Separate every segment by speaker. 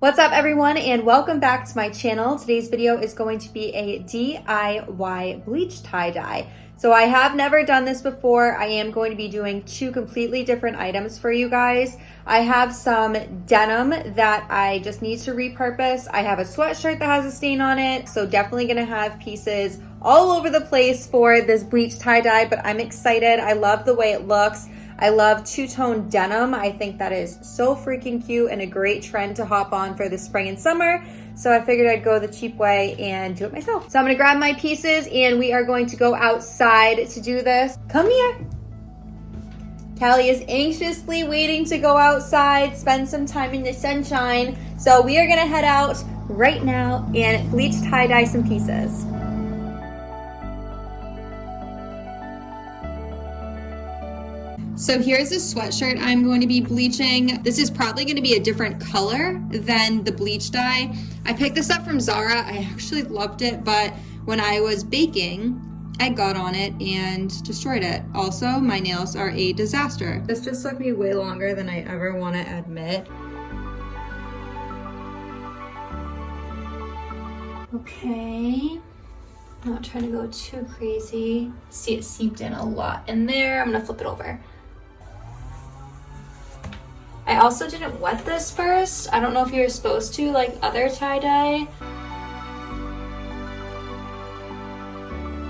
Speaker 1: What's up everyone and welcome back to my channel. Today's video is going to be a DIY bleach tie-dye. So I have never done this before. I am going to be doing two completely different items for you guys. I have some denim that I just need to repurpose. I have a sweatshirt that has a stain on it. So definitely gonna have pieces all over the place for this bleach tie-dye, but I'm excited. I love the way it looks. I love two-tone denim. I think that is so freaking cute and a great trend to hop on for the spring and summer. So I figured I'd go the cheap way and do it myself. So I'm gonna grab my pieces and we are going to go outside to do this. Come here. Callie is anxiously waiting to go outside, spend some time in the sunshine. So we are gonna head out right now and bleach tie-dye some pieces. So here's a sweatshirt I'm going to be bleaching. This is probably going to be a different color than the bleach dye. I picked this up from Zara. I actually loved it, but when I was baking, egg got on it and destroyed it. Also, my nails are a disaster. This just took me way longer than I ever want to admit. Okay. Not trying to go too crazy. See, it seeped in a lot in there. I'm gonna flip it over. I also didn't wet this first. I don't know if you're supposed to, like other tie-dye.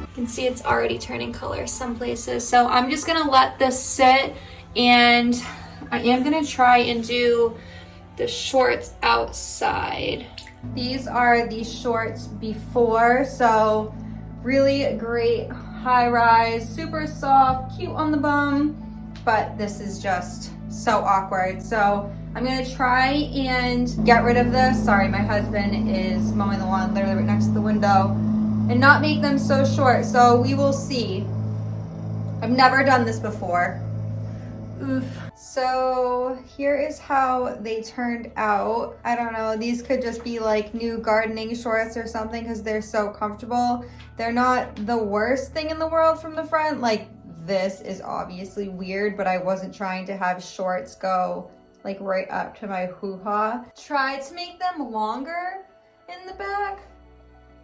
Speaker 1: You can see it's already turning color some places. So I'm just gonna let this sit, and I am gonna try and do the shorts outside. These are the shorts before, so really great high rise, super soft, cute on the bum, but this is just so awkward. So I'm gonna try and get rid of this. Sorry, my husband is mowing the lawn literally right next to the window, and not make them so short. So we will see. I've never done this before. Oof. So here is how they turned out. I don't know, these could just be like new gardening shorts or something because they're so comfortable. They're not the worst thing in the world from the front. Like, this is obviously weird, but I wasn't trying to have shorts go like right up to my hoo-ha. Tried to make them longer in the back,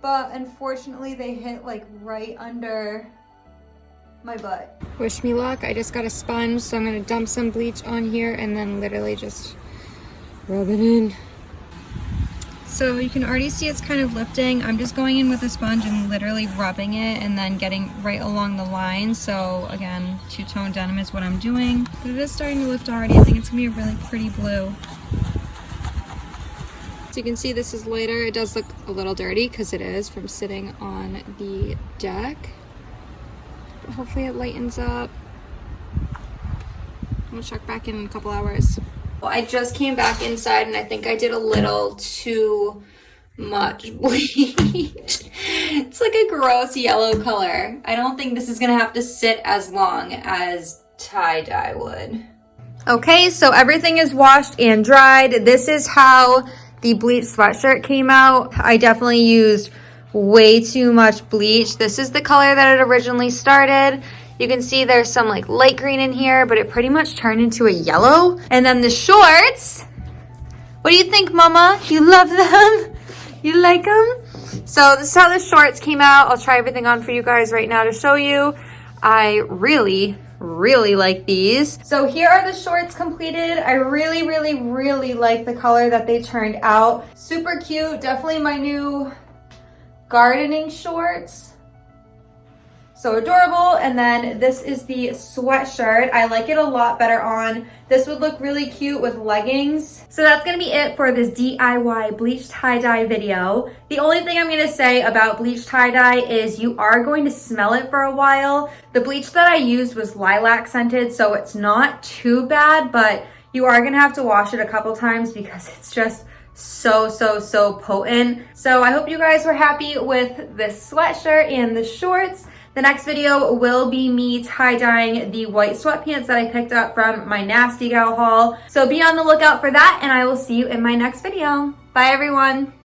Speaker 1: but unfortunately they hit like right under my butt. Wish me luck. I just got a sponge, so I'm gonna dump some bleach on here and then literally just rub it in. So you can already see it's kind of lifting. I'm just going in with a sponge and literally rubbing it and then getting right along the line. So again, two-tone denim is what I'm doing. But it is starting to lift already. I think it's gonna be a really pretty blue. So you can see this is lighter. It does look a little dirty because it is from sitting on the deck. Hopefully it lightens up. I'm gonna check back in a couple hours. Well, I just came back inside and I think I did a little too much bleach. It's like a gross yellow color. I don't think this is gonna have to sit as long as tie-dye would. Okay, so everything is washed and dried. This is how the bleach sweatshirt came out. I definitely used way too much bleach. This is the color that it originally started. You can see there's some like light green in here, but it pretty much turned into a yellow. And then the shorts, what do you think, Mama? You love them? You like them? So this is how the shorts came out. I'll try everything on for you guys right now to show you. I really like these. So here are the shorts completed. I really like the color that they turned out. Super cute, definitely my new gardening shorts. So adorable. And then this is the sweatshirt. I like it a lot better on. This would look really cute with leggings. So that's gonna be it for this DIY bleach tie-dye video. The only thing I'm gonna say about bleach tie-dye is you are going to smell it for a while. The bleach that I used was lilac scented, so it's not too bad, but you are gonna have to wash it a couple times because it's just so potent. So I hope you guys were happy with this sweatshirt and the shorts. The next video will be me tie-dyeing the white sweatpants that I picked up from my Nasty Gal haul. So be on the lookout for that, and I will see you in my next video. Bye everyone.